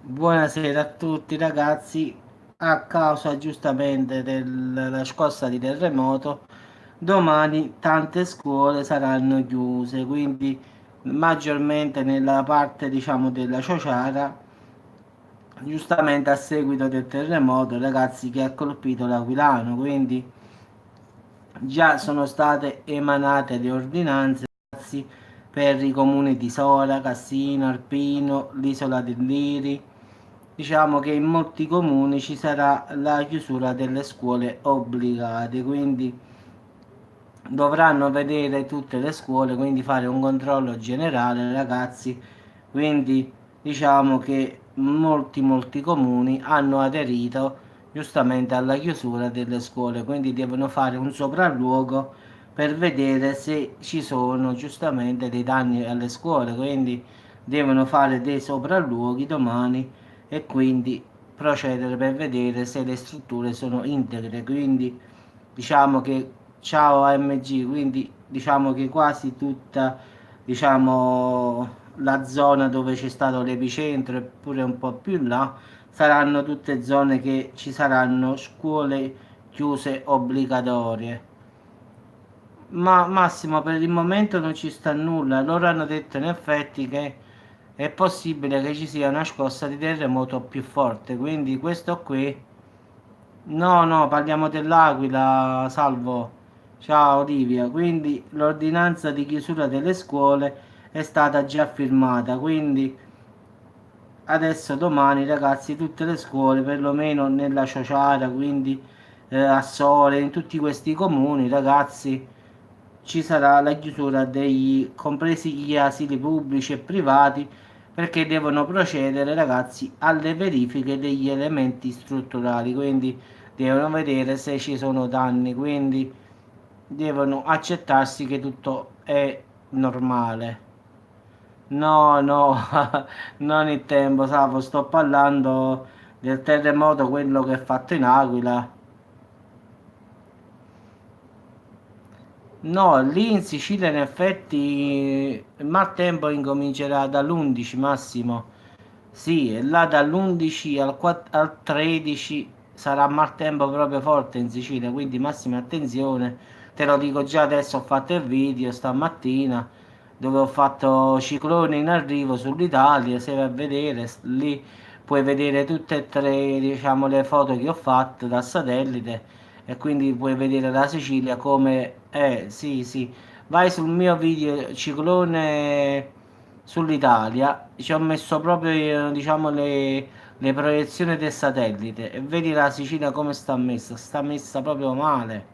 Buonasera a tutti ragazzi. A causa giustamente della scossa di terremoto, domani tante scuole saranno chiuse, quindi maggiormente nella parte diciamo della Ciociara, giustamente a seguito del terremoto, ragazzi, che ha colpito l'Aquilano, quindi già sono state emanate le ordinanze per i comuni di Sora, Cassino, Arpino, l'Isola del Liri. Diciamo che in molti comuni ci sarà la chiusura delle scuole obbligate, quindi dovranno vedere tutte le scuole, quindi fare un controllo generale, ragazzi. Quindi diciamo che molti comuni hanno aderito giustamente alla chiusura delle scuole, quindi devono fare un sopralluogo per vedere se ci sono giustamente dei danni alle scuole, quindi devono fare dei sopralluoghi domani e quindi procedere per vedere se le strutture sono integre. Quindi diciamo che ciao AMG, quindi diciamo che quasi tutta diciamo la zona dove c'è stato l'epicentro e pure un po' più là saranno tutte zone che ci saranno scuole chiuse obbligatorie. Ma Massimo, per il momento non ci sta nulla. Loro hanno detto in effetti che è possibile che ci sia una scossa di terremoto più forte. Quindi questo qui. No, no, parliamo dell'Aquila, Salvo. Ciao Olivia. Quindi l'ordinanza di chiusura delle scuole è stata già firmata. Quindi adesso domani, ragazzi, tutte le scuole, perlomeno nella Ciociara, quindi a Sole, in tutti questi comuni, ragazzi, ci sarà la chiusura degli, compresi gli asili pubblici e privati, perché devono procedere, ragazzi, alle verifiche degli elementi strutturali, quindi devono vedere se ci sono danni, quindi devono accettarsi che tutto è normale. No, no, non il tempo, Savo, sto parlando del terremoto, quello che è fatto in Aquila. No, lì in Sicilia in effetti il maltempo incomincerà dall'11 massimo. Sì, e là dall'11 al 13 sarà maltempo proprio forte in Sicilia, quindi massima attenzione. Te lo dico già adesso, ho fatto il video stamattina dove ho fatto ciclone in arrivo sull'Italia, se vai a vedere lì puoi vedere tutte e tre, diciamo, le foto che ho fatto da satellite e quindi puoi vedere la Sicilia come è, sì, sì. Vai sul mio video ciclone sull'Italia, ci ho messo proprio, diciamo, le proiezioni del satellite e vedi la Sicilia come sta messa proprio male.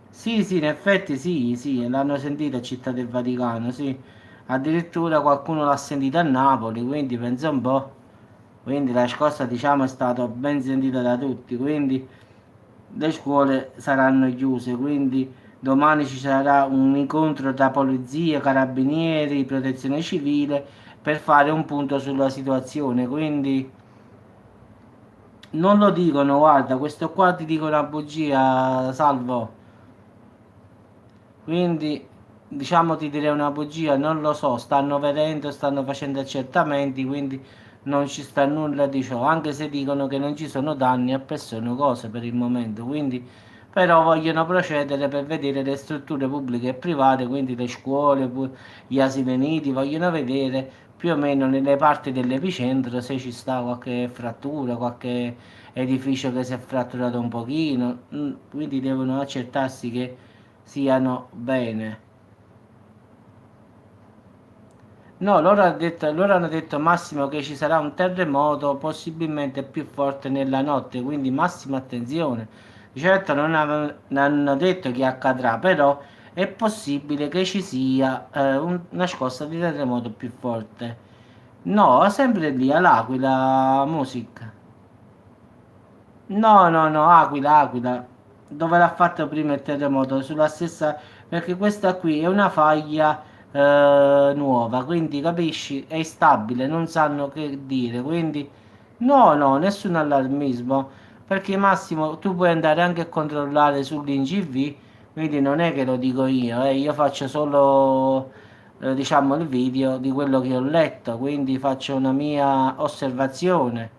Sì, sì, in effetti sì, sì, l'hanno sentita a Città del Vaticano, sì. Addirittura qualcuno l'ha sentita a Napoli, quindi pensa un po'. Quindi la scossa, diciamo, è stata ben sentita da tutti, quindi le scuole saranno chiuse, quindi domani ci sarà un incontro tra polizia, carabinieri, protezione civile per fare un punto sulla situazione, quindi non lo dicono, guarda, questo qua ti dico una bugia, Salvo. Quindi, diciamo, ti direi una bugia, non lo so, stanno vedendo, stanno facendo accertamenti, quindi non ci sta nulla di ciò, anche se dicono che non ci sono danni a persone o cose per il momento, quindi però vogliono procedere per vedere le strutture pubbliche e private, quindi le scuole, gli asili nidi, vogliono vedere più o meno nelle parti dell'epicentro se ci sta qualche frattura, qualche edificio che si è fratturato un pochino, quindi devono accertarsi che siano bene. No, loro hanno detto Massimo che ci sarà un terremoto possibilmente più forte nella notte, quindi massima attenzione. Di certo non hanno detto che accadrà, però è possibile che ci sia una scossa di terremoto più forte. No, sempre lì, all'Aquila, musica. No, no, no, Aquila, Aquila, dove l'ha fatto prima il terremoto, sulla stessa, perché questa qui è una faglia nuova, quindi capisci, è instabile, non sanno che dire, quindi no, no, nessun allarmismo, perché Massimo tu puoi andare anche a controllare sull'INGV, quindi non è che lo dico io faccio solo diciamo il video di quello che ho letto, quindi faccio una mia osservazione.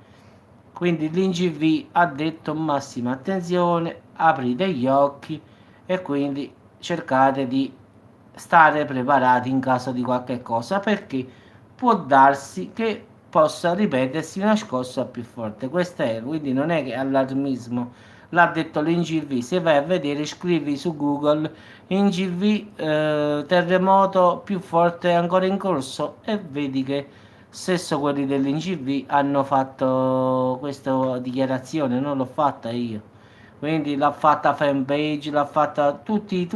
Quindi l'IGV ha detto massima attenzione, aprite gli occhi e quindi cercate di stare preparati in caso di qualche cosa, perché può darsi che possa ripetersi una scossa più forte. Questo è, quindi non è che allarmismo, l'ha detto l'IGV. Se vai a vedere, scrivi su Google IGV terremoto più forte ancora in corso e vedi che stesso quelli dell'IGV hanno fatto questa dichiarazione, non l'ho fatta io. Quindi l'ha fatta Fanpage, l'ha fatta tutti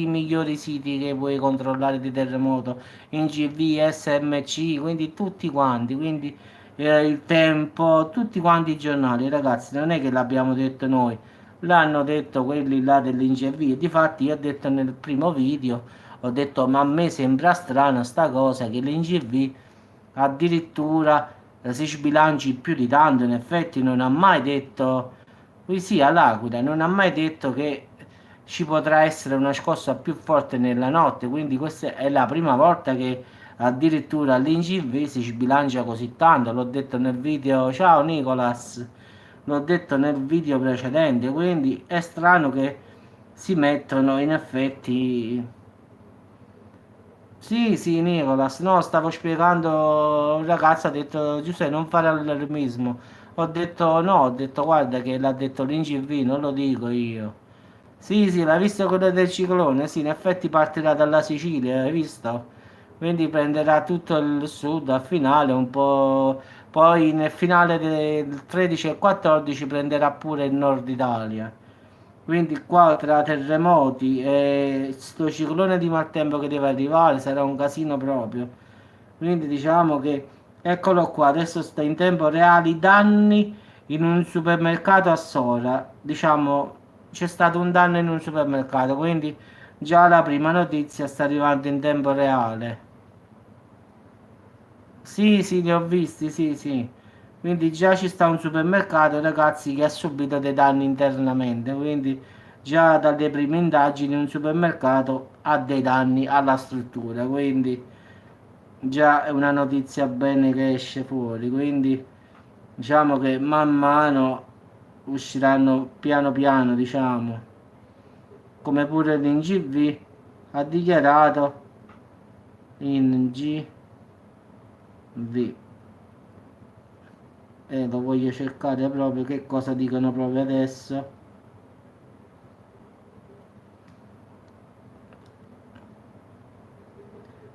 i migliori siti che puoi controllare di terremoto, IGV, SMC, quindi tutti quanti, quindi il Tempo, tutti quanti i giornali, ragazzi, non è che l'abbiamo detto noi, l'hanno detto quelli là dell'IGV. Difatti io ho detto nel primo video, ho detto ma a me sembra strana sta cosa che l'IGV addirittura si sbilanci più di tanto, in effetti non ha mai detto, qui sì, all'Aquila, non ha mai detto che ci potrà essere una scossa più forte nella notte, quindi questa è la prima volta che addirittura l'IGV si sbilancia così tanto, l'ho detto nel video, ciao Nicolas, l'ho detto nel video precedente, quindi è strano che si mettono in effetti. Sì, sì, Nicolas, no, stavo spiegando, un ragazzo ha detto, Giuseppe, non fare allarmismo. Ho detto no, ho detto guarda che l'ha detto l'IGV, non lo dico io. Sì, sì, l'hai visto quello del ciclone? Sì, in effetti partirà dalla Sicilia, hai visto? Quindi prenderà tutto il sud al finale, un po'. Poi nel finale del 13 e 14 prenderà pure il nord Italia. Quindi qua tra terremoti e sto ciclone di maltempo che deve arrivare sarà un casino proprio. Quindi diciamo che eccolo qua, adesso sta in tempo reale i danni in un supermercato a Sora. Diciamo c'è stato un danno in un supermercato, quindi già la prima notizia sta arrivando in tempo reale. Sì, sì, li ho visti, sì, sì. Quindi già ci sta un supermercato, ragazzi, che ha subito dei danni internamente. Quindi già dalle prime indagini un supermercato ha dei danni alla struttura. Quindi già è una notizia bene che esce fuori. Quindi diciamo che man mano usciranno piano piano, diciamo. Come pure l'INGV ha dichiarato in GV. Lo voglio cercare proprio che cosa dicono proprio adesso.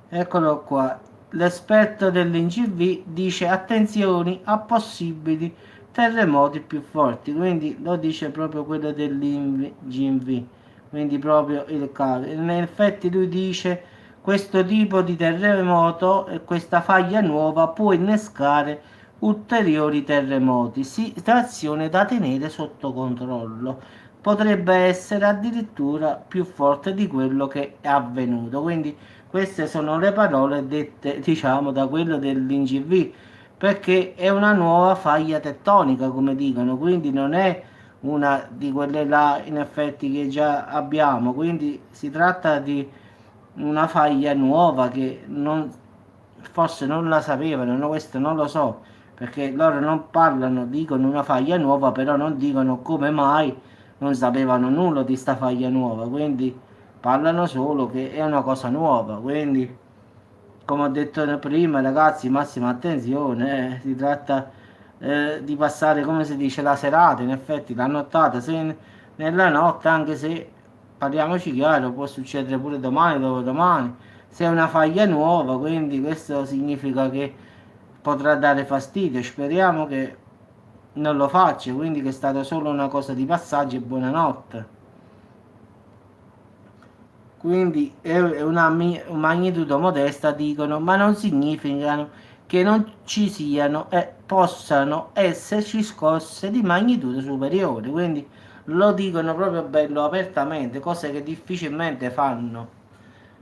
Eccolo qua. L'esperto dell'IGV dice attenzioni a possibili terremoti più forti, quindi lo dice proprio quello dell'IGV, quindi proprio il caso. In effetti lui dice questo tipo di terremoto e questa faglia nuova può innescare ulteriori terremoti, situazione da tenere sotto controllo. Potrebbe essere addirittura più forte di quello che è avvenuto. Quindi queste sono le parole dette, diciamo, da quello dell'IGV, perché è una nuova faglia tettonica, come dicono, quindi non è una di quelle là in effetti che già abbiamo, quindi si tratta di una faglia nuova che non, forse non la sapevano, no, questo non lo so, perché loro non parlano, dicono una faglia nuova, però non dicono come mai non sapevano nulla di sta faglia nuova, quindi parlano solo che è una cosa nuova, quindi come ho detto prima ragazzi, massima attenzione, si tratta di passare come si dice la serata, in effetti la nottata, se nella notte, anche se parliamoci chiaro, può succedere pure domani, dopodomani, se è una faglia nuova, quindi questo significa che potrà dare fastidio, speriamo che non lo faccia, quindi che è stata solo una cosa di passaggio e buonanotte. Quindi è una magnitudo modesta, dicono, ma non significano che non ci siano e possano esserci scosse di magnitudo superiore. Quindi lo dicono proprio bello apertamente, cose che difficilmente fanno.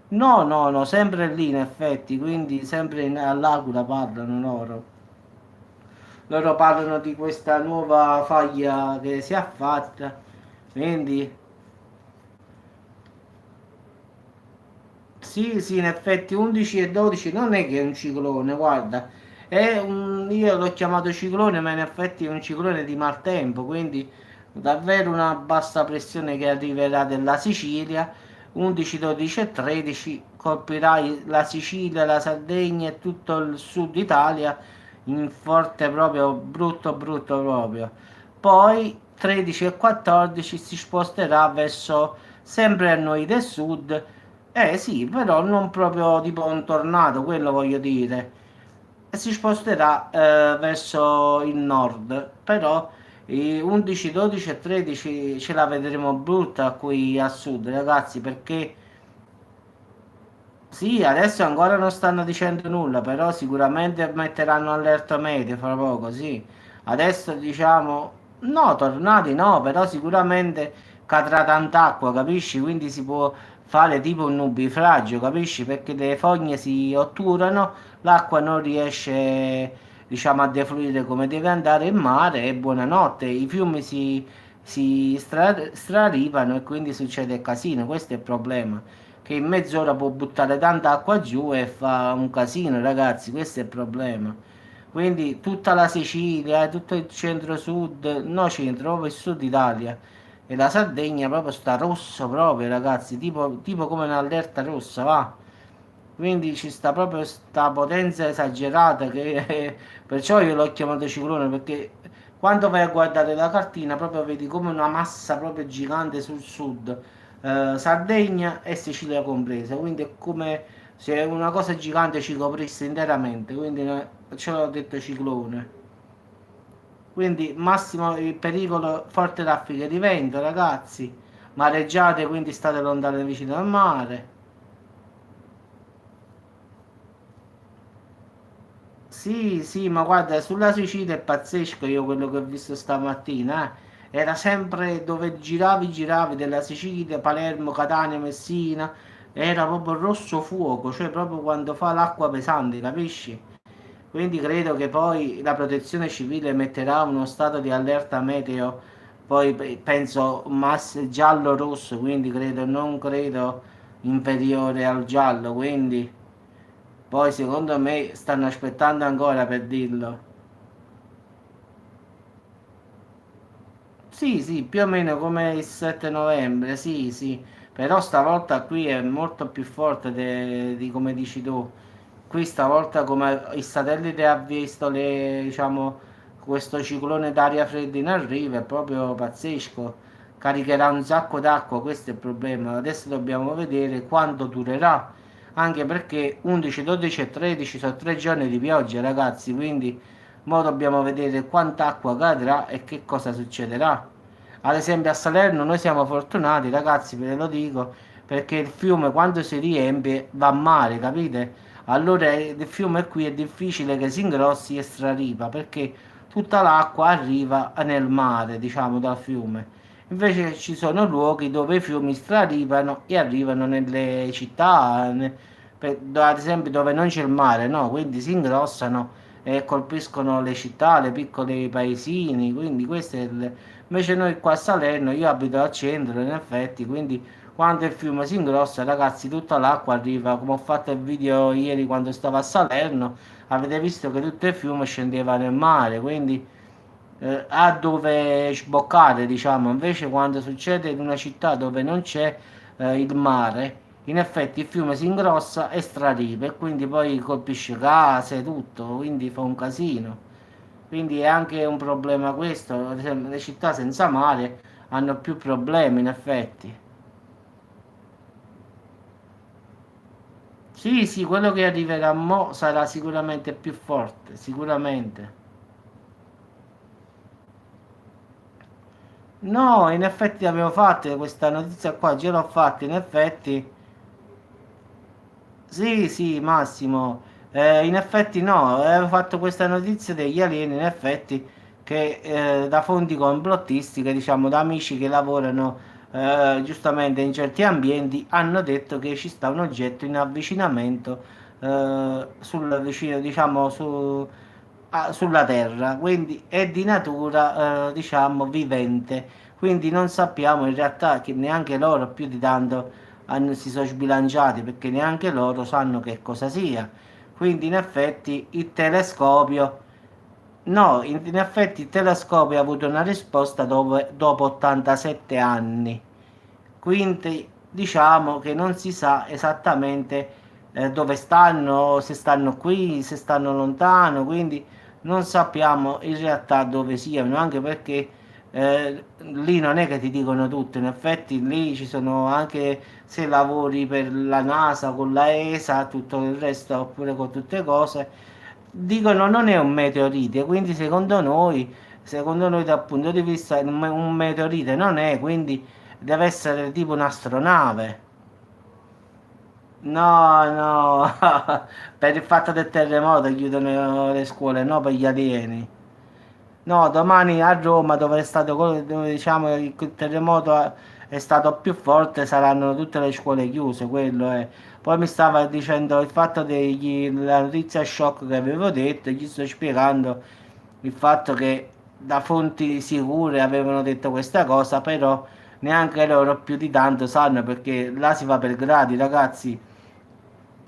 No, no, no, sempre lì in effetti, quindi sempre all'Aquila parlano loro. Loro parlano di questa nuova faglia che si è fatta, quindi Sì, sì, in effetti 11 e 12 non è che è un ciclone, guarda, io l'ho chiamato ciclone, ma in effetti è un ciclone di maltempo, quindi davvero una bassa pressione che arriverà dalla Sicilia, 11, 12 e 13, colpirà la Sicilia, la Sardegna e tutto il sud Italia in forte proprio, brutto brutto proprio. Poi 13 e 14 si sposterà verso sempre a noi del sud. Eh sì, però non proprio tipo un tornado, quello voglio dire. E si sposterà verso il nord, però i 11, 12 e 13 ce la vedremo brutta qui a sud, ragazzi, perché sì, adesso ancora non stanno dicendo nulla, però sicuramente metteranno allerta meteo fra poco, sì. Adesso diciamo, no, tornati no, però sicuramente cadrà tanta acqua, capisci? Quindi si può fare tipo un nubifragio, capisci? Perché le fogne si otturano, l'acqua non riesce, diciamo, a defluire come deve andare in mare e buonanotte, i fiumi si straripano e quindi succede casino, questo è il problema che in mezz'ora può buttare tanta acqua giù e fa un casino, ragazzi, questo è il problema. Quindi tutta la Sicilia, tutto il centro-sud, no centro, proprio il sud Italia e la Sardegna proprio sta rosso proprio, ragazzi, tipo come un'allerta rossa, va. Quindi ci sta proprio sta potenza esagerata che perciò io l'ho chiamato ciclone perché quando vai a guardare la cartina proprio vedi come una massa proprio gigante sul sud, Sardegna e Sicilia compresa, quindi è come se una cosa gigante ci coprisse interamente, quindi ce l'ho detto ciclone. Quindi massimo il pericolo, forte raffiche di vento, ragazzi, mareggiate, quindi state lontani vicino al mare. Sì, sì, ma guarda, sulla Sicilia è pazzesco io quello che ho visto stamattina, eh. Era sempre dove giravi, giravi della Sicilia, Palermo, Catania, Messina, era proprio rosso fuoco, cioè proprio quando fa l'acqua pesante, capisci? Quindi credo che poi la protezione civile metterà uno stato di allerta meteo, poi penso giallo-rosso, quindi credo, non credo inferiore al giallo, quindi poi secondo me stanno aspettando ancora per dirlo. Sì, sì, più o meno come il 7 novembre, sì, sì, però stavolta qui è molto più forte di come dici tu. Qui stavolta come il satellite ha visto diciamo, questo ciclone d'aria fredda in arrivo, è proprio pazzesco. Caricherà un sacco d'acqua, questo è il problema. Adesso dobbiamo vedere quanto durerà, anche perché 11, 12 e 13 sono 3 giorni di pioggia, ragazzi, quindi mo dobbiamo vedere quanta acqua cadrà e che cosa succederà. Ad esempio a Salerno noi siamo fortunati, ragazzi, ve lo dico, perché il fiume quando si riempie va a mare, capite? Allora il fiume qui è difficile che si ingrossi e straripa perché tutta l'acqua arriva nel mare, diciamo, dal fiume. Invece ci sono luoghi dove i fiumi straripano e arrivano nelle città, ad esempio dove non c'è il mare, no? Quindi si ingrossano e colpiscono le città, le piccole paesini, quindi questo è invece noi qua a Salerno, io abito al centro in effetti, quindi quando il fiume si ingrossa, ragazzi, tutta l'acqua arriva, come ho fatto il video ieri quando stavo a Salerno, avete visto che tutto il fiume scendeva nel mare, quindi ha dove sboccare, diciamo, invece quando succede in una città dove non c'è il mare, in effetti il fiume si ingrossa e straripa e quindi poi colpisce case, tutto, quindi fa un casino. Quindi è anche un problema questo, ad esempio le città senza mare hanno più problemi in effetti. Sì, sì, quello che arriverà mo sarà sicuramente più forte, sicuramente. No, in effetti avevo fatto questa notizia qua, già l'ho fatta, in effetti. Sì, sì, Massimo, in effetti no, avevo fatto questa notizia degli alieni, in effetti, che da fonti complottistiche, diciamo, da amici che lavorano giustamente in certi ambienti, hanno detto che ci sta un oggetto in avvicinamento sul vicino, diciamo, sulla Terra, quindi è di natura, diciamo, vivente, quindi non sappiamo in realtà che neanche loro più di tanto si sono sbilanciati perché neanche loro sanno che cosa sia. Quindi in effetti il telescopio, no, in effetti il telescopio ha avuto una risposta dopo 87 anni. Quindi diciamo che non si sa esattamente dove stanno, se stanno qui, se stanno lontano, quindi non sappiamo in realtà dove siano, anche perché lì non è che ti dicono tutto, in effetti lì ci sono anche se lavori per la NASA, con la ESA, tutto il resto, oppure con tutte cose, dicono non è un meteorite, quindi secondo noi dal punto di vista un meteorite non è, quindi deve essere tipo un'astronave. No, no, per il fatto del terremoto chiudono le scuole, no per gli alieni. No, domani a Roma, dove è stato, dove diciamo il terremoto è stato più forte, saranno tutte le scuole chiuse, quello è. Poi mi stava dicendo il fatto della notizia shock che avevo detto, gli sto spiegando il fatto che da fonti sicure avevano detto questa cosa, però neanche loro più di tanto sanno perché là si va per gradi, ragazzi.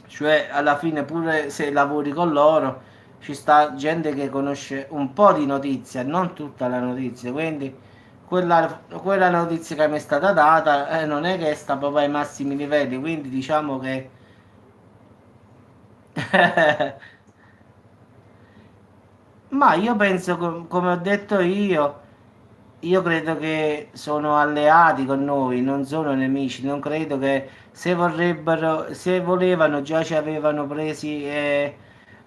Cioè, alla fine, pure se lavori con loro, ci sta gente che conosce un po' di notizia, non tutta la notizia. Quindi, quella notizia che mi è stata data, non è che sta proprio ai massimi livelli. Quindi, diciamo che. Ma io penso, come ho detto io credo che sono alleati con noi, non sono nemici. Non credo che se vorrebbero, se volevano già ci avevano presi e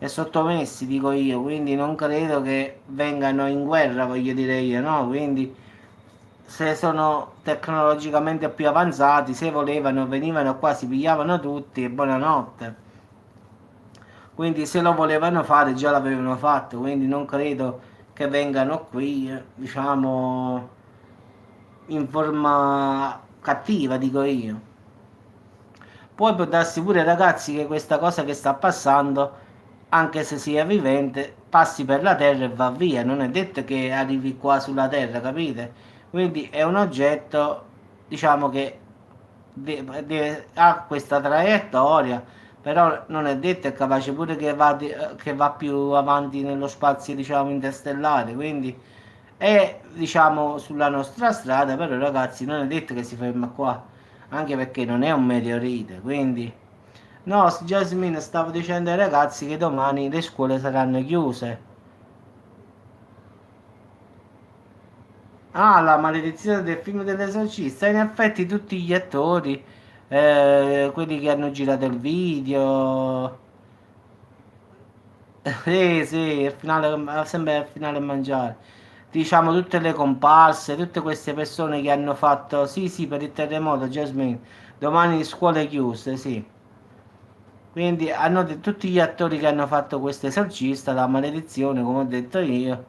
sottomessi, dico io. Quindi non credo che vengano in guerra, voglio dire io, no? Quindi se sono tecnologicamente più avanzati, se volevano venivano qua, si pigliavano tutti e buonanotte. Quindi se lo volevano fare già l'avevano fatto, quindi non credo che vengano qui, diciamo, in forma cattiva, dico io. Poi può darsi pure ragazzi che questa cosa che sta passando, anche se sia vivente, passi per la terra e va via, non è detto che arrivi qua sulla terra, capite? Quindi è un oggetto, diciamo che ha questa traiettoria, però non è detto è capace pure che va più avanti nello spazio, diciamo, interstellare, quindi è, diciamo, sulla nostra strada, però ragazzi non è detto che si ferma qua, anche perché non è un meteorite, quindi. No, Jasmine, stavo dicendo ai ragazzi che domani le scuole saranno chiuse. Ah, la maledizione del film dell'esorcista. In effetti tutti gli attori, quelli che hanno girato il video, sì, il finale, sembra il finale a mangiare. Diciamo tutte le comparse, tutte queste persone che hanno fatto, sì, sì, per il terremoto, Jasmine, domani scuole chiuse, sì. Quindi tutti gli attori che hanno fatto questo esorcista, la maledizione, come ho detto io,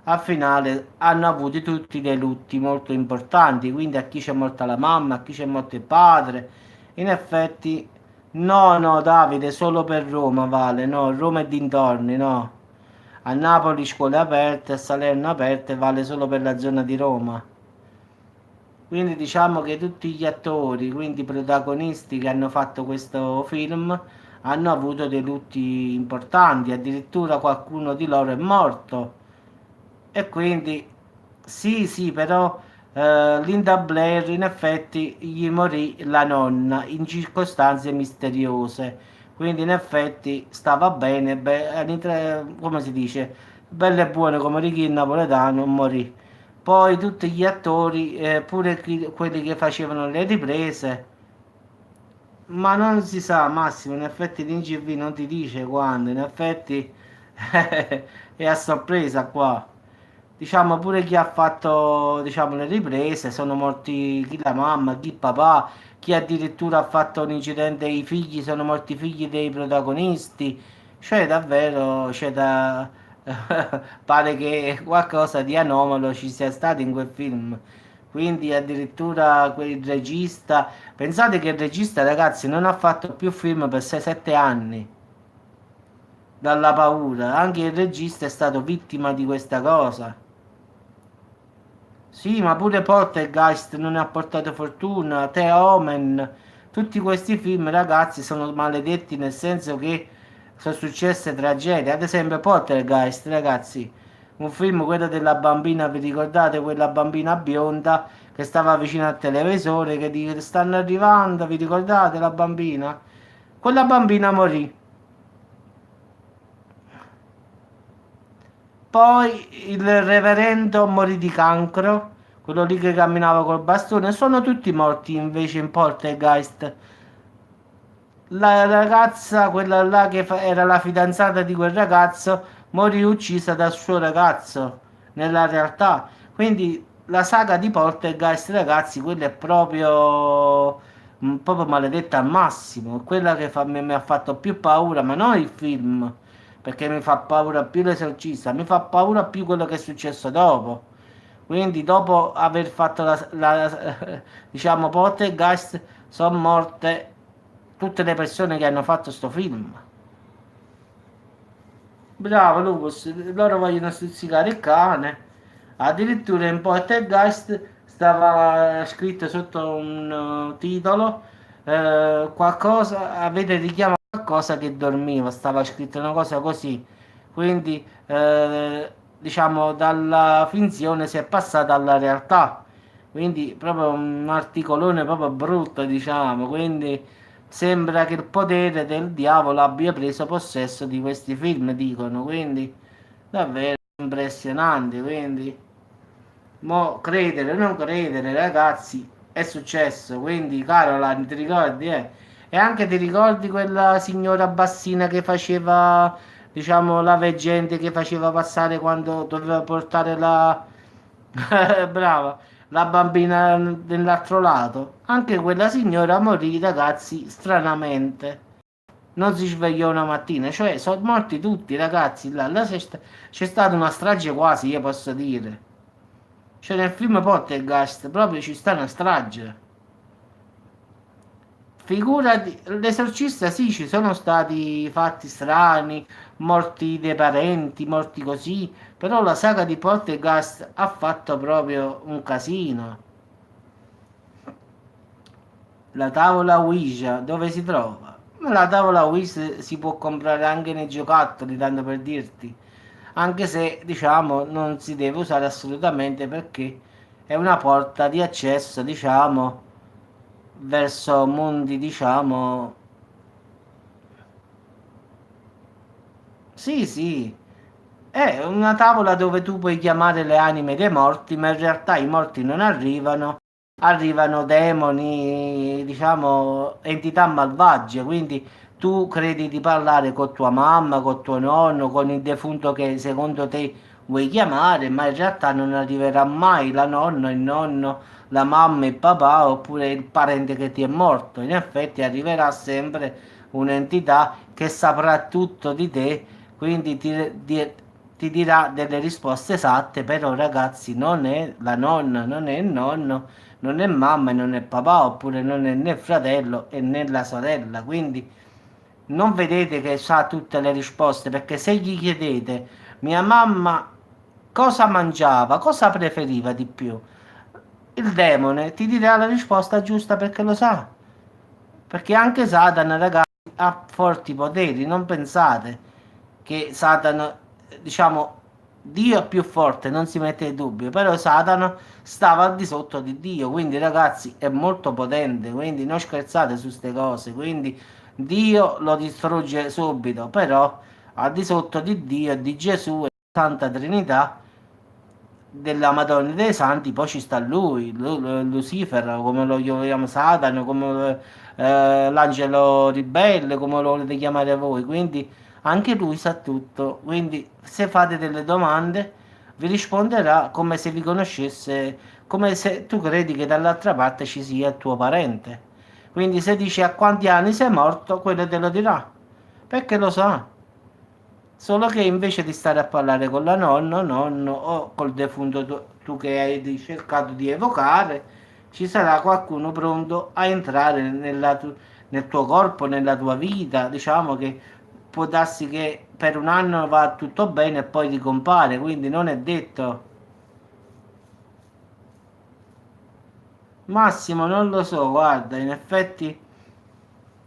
al finale hanno avuto tutti dei lutti molto importanti. Quindi a chi c'è morta la mamma, a chi c'è morto il padre. In effetti, no, no, Davide, solo per Roma vale, no, Roma e dintorni, no. A Napoli scuole aperte, a Salerno aperte, vale solo per la zona di Roma. Quindi diciamo che tutti gli attori, quindi i protagonisti che hanno fatto questo film, hanno avuto dei lutti importanti, addirittura qualcuno di loro è morto. E quindi sì, sì, però Linda Blair in effetti gli morì la nonna in circostanze misteriose. Quindi in effetti stava bene, come si dice, bello e buono come Ricky il napoletano, morì. Poi tutti gli attori, pure quelli che facevano le riprese, ma non si sa, Massimo, in effetti l'IGV non ti dice quando, in effetti è a sorpresa qua. Diciamo pure chi ha fatto, diciamo, le riprese, sono morti chi la mamma, chi il papà, chi addirittura ha fatto un incidente, i figli, sono morti i figli dei protagonisti. Cioè davvero, c'è da. Pare che qualcosa di anomalo ci sia stato in quel film. Quindi addirittura quel regista. Pensate che il regista, ragazzi, non ha fatto più film per 6-7 anni dalla paura. Anche il regista è stato vittima di questa cosa. Sì, ma pure Poltergeist non ha portato fortuna, The Omen, tutti questi film, ragazzi, sono maledetti nel senso che sono successe tragedie. Ad esempio, Poltergeist, ragazzi, un film, quello della bambina, vi ricordate quella bambina bionda che stava vicino al televisore, che dice stanno arrivando, vi ricordate la bambina? Quella bambina morì. Poi il reverendo morì di cancro, quello lì che camminava col bastone. Sono tutti morti invece in Poltergeist. La ragazza, quella là che era la fidanzata di quel ragazzo, morì uccisa dal suo ragazzo nella realtà. Quindi la saga di Poltergeist, ragazzi, quella è proprio maledetta al massimo. Quella che mi ha fatto più paura, ma non il film, perché mi fa paura più l'esorcista, mi fa paura più quello che è successo dopo. Quindi dopo aver fatto diciamo Poltergeist sono morte tutte le persone che hanno fatto sto film. Bravo Lucas, loro vogliono stuzzicare il cane. Addirittura in Poltergeist stava scritto sotto un titolo qualcosa, avete richiamato qualcosa che dormiva, stava scritto una cosa così. Quindi diciamo dalla finzione si è passata alla realtà. Quindi proprio un articolone proprio brutto, diciamo. Quindi sembra che il potere del diavolo abbia preso possesso di questi film, dicono. Quindi davvero impressionante. Quindi mo credere o non credere, ragazzi, è successo. Quindi, Caroline, ti ricordi, eh? E anche ti ricordi quella signora bassina che faceva, diciamo, la veggente che faceva passare quando doveva portare la... Brava, la bambina dell'altro lato. Anche quella signora morì, ragazzi, stranamente. Non si svegliò una mattina, cioè sono morti tutti, ragazzi. Là c'è stata una strage quasi, io posso dire. Cioè nel film Poltergeist proprio ci sta una strage. Figurati, l'esorcista sì, ci sono stati fatti strani, morti dei parenti, morti così, però la saga di Poltergeist ha fatto proprio un casino. La tavola Ouija dove si trova? Ma la tavola Ouija si può comprare anche nei giocattoli, tanto per dirti. Anche se, diciamo, non si deve usare assolutamente perché è una porta di accesso, diciamo, verso mondi, diciamo. Sì, sì, è una tavola dove tu puoi chiamare le anime dei morti, ma in realtà i morti non arrivano, arrivano demoni, diciamo, entità malvagie, quindi tu credi di parlare con tua mamma, con tuo nonno, con il defunto che secondo te vuoi chiamare, ma in realtà non arriverà mai la nonna, il nonno, la mamma, il papà oppure il parente che ti è morto. In effetti arriverà sempre un'entità che saprà tutto di te, quindi ti dirà delle risposte esatte, però ragazzi non è la nonna, non è il nonno, non è mamma e non è papà, oppure non è né il fratello e né la sorella, quindi non vedete che sa tutte le risposte, perché se gli chiedete mia mamma cosa mangiava, cosa preferiva di più, il demone ti dirà la risposta giusta perché lo sa. Perché anche Satana, ragazzi, ha forti poteri. Non pensate che Satana, diciamo, Dio è più forte, non si mette in dubbio. Però Satana stava al di sotto di Dio. Quindi, ragazzi, è molto potente. Quindi non scherzate su queste cose. Quindi Dio lo distrugge subito. Però al di sotto di Dio e di Gesù e Santa Trinità della Madonna dei Santi, poi ci sta lui, Lucifero, come lo chiamiamo Satana, come l'angelo ribelle, come lo volete chiamare voi, quindi anche lui sa tutto, quindi se fate delle domande vi risponderà come se vi conoscesse, come se tu credi che dall'altra parte ci sia il tuo parente. Quindi se dici a quanti anni sei morto, quello te lo dirà, perché lo sa. Solo che invece di stare a parlare con la nonna, nonno o col defunto tu che hai cercato di evocare, ci sarà qualcuno pronto a entrare nel tuo corpo, nella tua vita. Diciamo che può darsi che per un anno va tutto bene e poi ricompare, quindi non è detto. Massimo, non lo so, guarda, in effetti.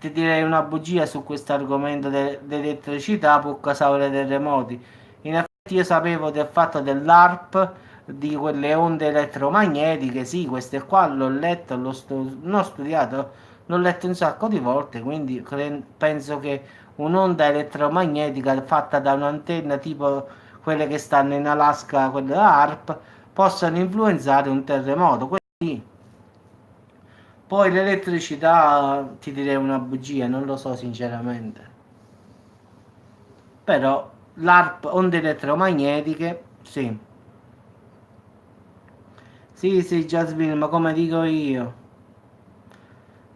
ti direi una bugia su questo argomento dell'elettricità può causare terremoti. In effetti io sapevo del fatto dell'ARP, di quelle onde elettromagnetiche, sì, queste qua l'ho letto, non ho studiato, l'ho letto un sacco di volte, quindi penso che un'onda elettromagnetica fatta da un'antenna tipo quelle che stanno in Alaska, quelle da ARP, possano influenzare un terremoto. Quindi, poi l'elettricità ti direi una bugia, non lo so sinceramente. Però l'ARP, onde elettromagnetiche, sì. Sì, sì, Jasmine, ma come dico io.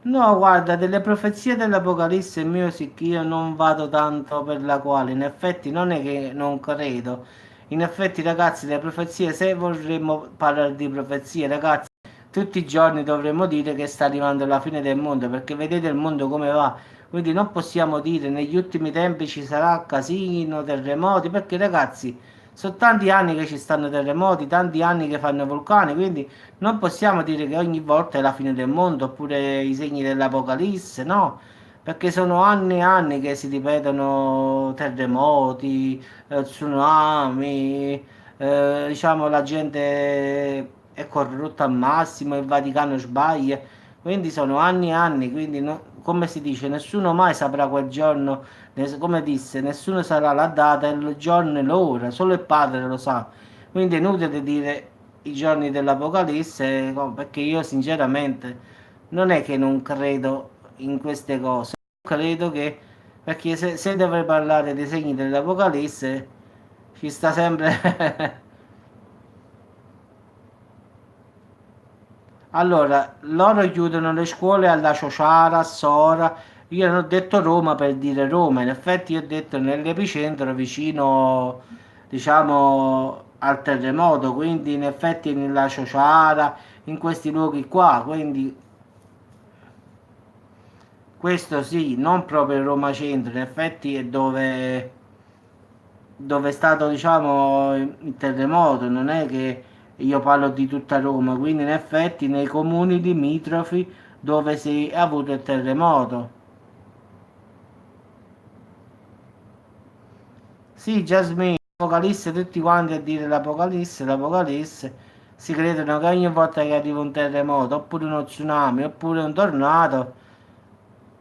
No, guarda, delle profezie dell'Apocalisse Music io non vado tanto per la quale, in effetti non è che non credo. In effetti, ragazzi, le profezie, se vorremmo parlare di profezie, ragazzi, tutti i giorni dovremmo dire che sta arrivando la fine del mondo, perché vedete il mondo come va. Quindi non possiamo dire negli ultimi tempi ci sarà casino, terremoti, perché ragazzi, sono tanti anni che ci stanno terremoti, tanti anni che fanno vulcani, quindi non possiamo dire che ogni volta è la fine del mondo oppure i segni dell'Apocalisse, no? Perché sono anni e anni che si ripetono terremoti, tsunami, diciamo la gente è corrotta al massimo, il Vaticano sbaglia, quindi sono anni e anni, quindi come si dice, nessuno mai saprà quel giorno, come disse, nessuno sarà la data, il giorno e l'ora, solo il Padre lo sa. Quindi è inutile dire i giorni dell'Apocalisse, perché io sinceramente non è che non credo in queste cose, credo che, perché se dovrei parlare dei segni dell'Apocalisse, ci sta sempre. Allora, loro chiudono le scuole alla Ciociara, a Sora. Io non ho detto Roma per dire Roma, in effetti io ho detto nell'epicentro vicino, diciamo, al terremoto, quindi in effetti nella Ciociara, in questi luoghi qua, quindi questo sì, non proprio Roma Centro, in effetti è dove è stato, diciamo, il terremoto, non è che io parlo di tutta Roma, quindi in effetti nei comuni limitrofi dove si è avuto il terremoto. Sì, Jasmine, l'Apocalisse, tutti quanti a dire l'Apocalisse, l'Apocalisse, si credono che ogni volta che arriva un terremoto, oppure uno tsunami, oppure un tornado,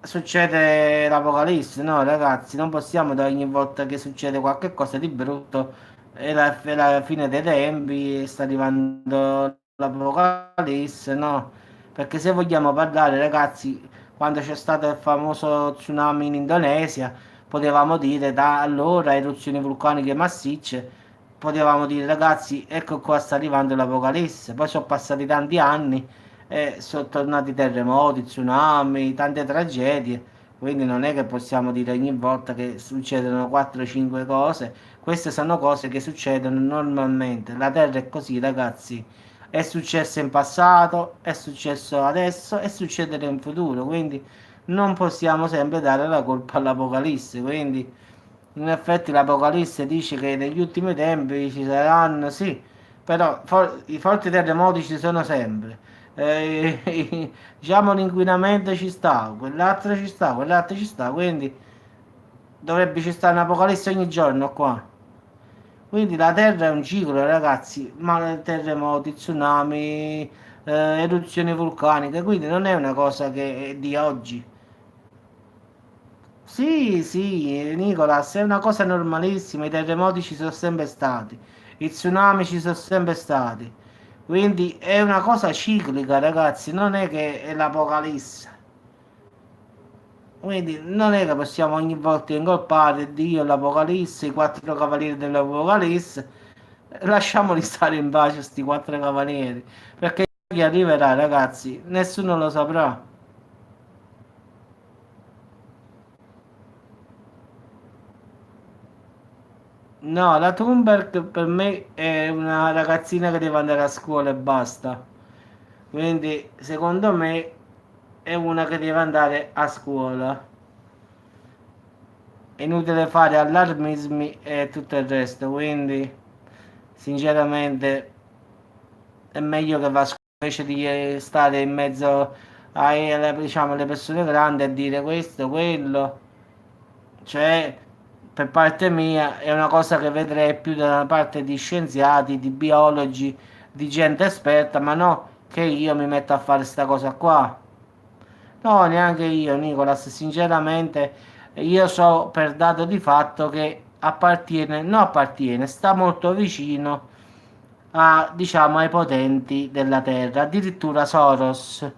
succede l'Apocalisse, no ragazzi, non possiamo da ogni volta che succede qualcosa di brutto è la fine dei tempi, sta arrivando l'Apocalisse, no? Perché se vogliamo parlare, ragazzi, quando c'è stato il famoso tsunami in Indonesia, potevamo dire da allora eruzioni vulcaniche massicce, potevamo dire ragazzi, ecco qua sta arrivando l'Apocalisse, poi sono passati tanti anni e sono tornati terremoti, tsunami, tante tragedie. Quindi non è che possiamo dire ogni volta che succedono 4-5 cose. Queste sono cose che succedono normalmente. La Terra è così, ragazzi. È successo in passato, è successo adesso e succederà in futuro. Quindi non possiamo sempre dare la colpa all'Apocalisse. Quindi in effetti l'Apocalisse dice che negli ultimi tempi ci saranno, sì, però i forti terremoti ci sono sempre. Diciamo l'inquinamento ci sta, quell'altro ci sta, quell'altro ci sta, quindi dovrebbe ci stare un'apocalisse ogni giorno qua. Quindi la Terra è un ciclo, ragazzi, ma terremoti, tsunami, eruzioni vulcaniche, quindi non è una cosa che è di oggi. Sì, sì, Nicolas, è una cosa normalissima, i terremoti ci sono sempre stati, i tsunami ci sono sempre stati, quindi è una cosa ciclica, ragazzi, non è che è l'Apocalisse. Quindi non è che possiamo ogni volta incolpare Dio, l'Apocalisse, i quattro cavalieri dell'Apocalisse, lasciamoli stare in pace, questi quattro cavalieri, perché chi arriverà, ragazzi, nessuno lo saprà. No, la Thunberg per me è una ragazzina che deve andare a scuola e basta. Quindi, secondo me, è una che deve andare a scuola. È inutile fare allarmismi e tutto il resto. Quindi, sinceramente, è meglio che va a scuola invece di stare in mezzo diciamo, le persone grandi a dire questo, quello. Cioè, per parte mia, è una cosa che vedrei più da parte di scienziati, di biologi, di gente esperta, ma no che io mi metto a fare sta cosa qua. No, neanche io, Nicolas, sinceramente, io so per dato di fatto che appartiene, non appartiene, sta molto vicino a, diciamo, ai potenti della Terra, addirittura Soros,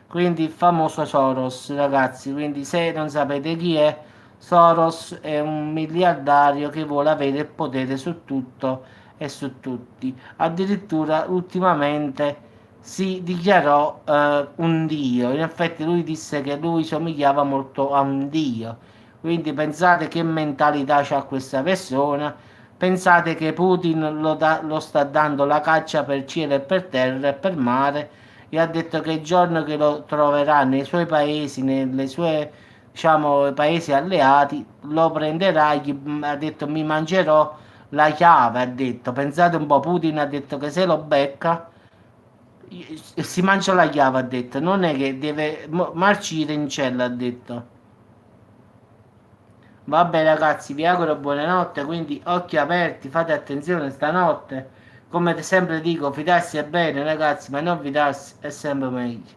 quindi il famoso Soros, ragazzi, quindi se non sapete chi è, Soros è un miliardario che vuole avere il potere su tutto e su tutti. Addirittura ultimamente si dichiarò un dio. In effetti lui disse che lui somigliava molto a un dio. Quindi pensate che mentalità c'ha questa persona. Pensate che Putin lo sta dando la caccia per cielo e per terra e per mare. E ha detto che il giorno che lo troverà nei suoi paesi, nelle sue, diciamo, paesi alleati, lo prenderà. Ha detto mi mangerò la chiave. Ha detto, pensate un po', Putin ha detto che se lo becca si mangia la chiave, ha detto, non è che deve marcire in cella, ha detto. Vabbè ragazzi, vi auguro buonanotte, quindi occhi aperti, fate attenzione stanotte. Come sempre dico, fidarsi è bene ragazzi, ma non fidarsi è sempre meglio.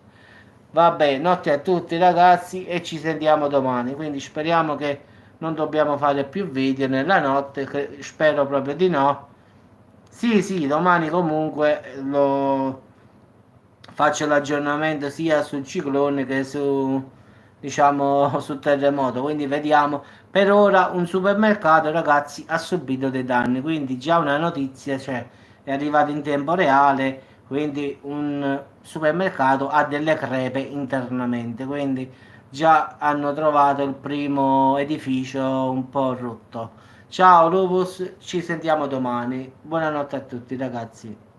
Vabbè, notte a tutti ragazzi e ci sentiamo domani, quindi speriamo che non dobbiamo fare più video nella notte, che spero proprio di no. Sì, sì, domani comunque lo faccio l'aggiornamento sia sul ciclone che su, diciamo, sul terremoto. Quindi vediamo. Per ora un supermercato, ragazzi, ha subito dei danni. Quindi già una notizia c'è, è arrivata in tempo reale. Quindi un supermercato ha delle crepe internamente. Quindi già hanno trovato il primo edificio un po' rotto. Ciao Rufus, ci sentiamo domani. Buonanotte a tutti, ragazzi.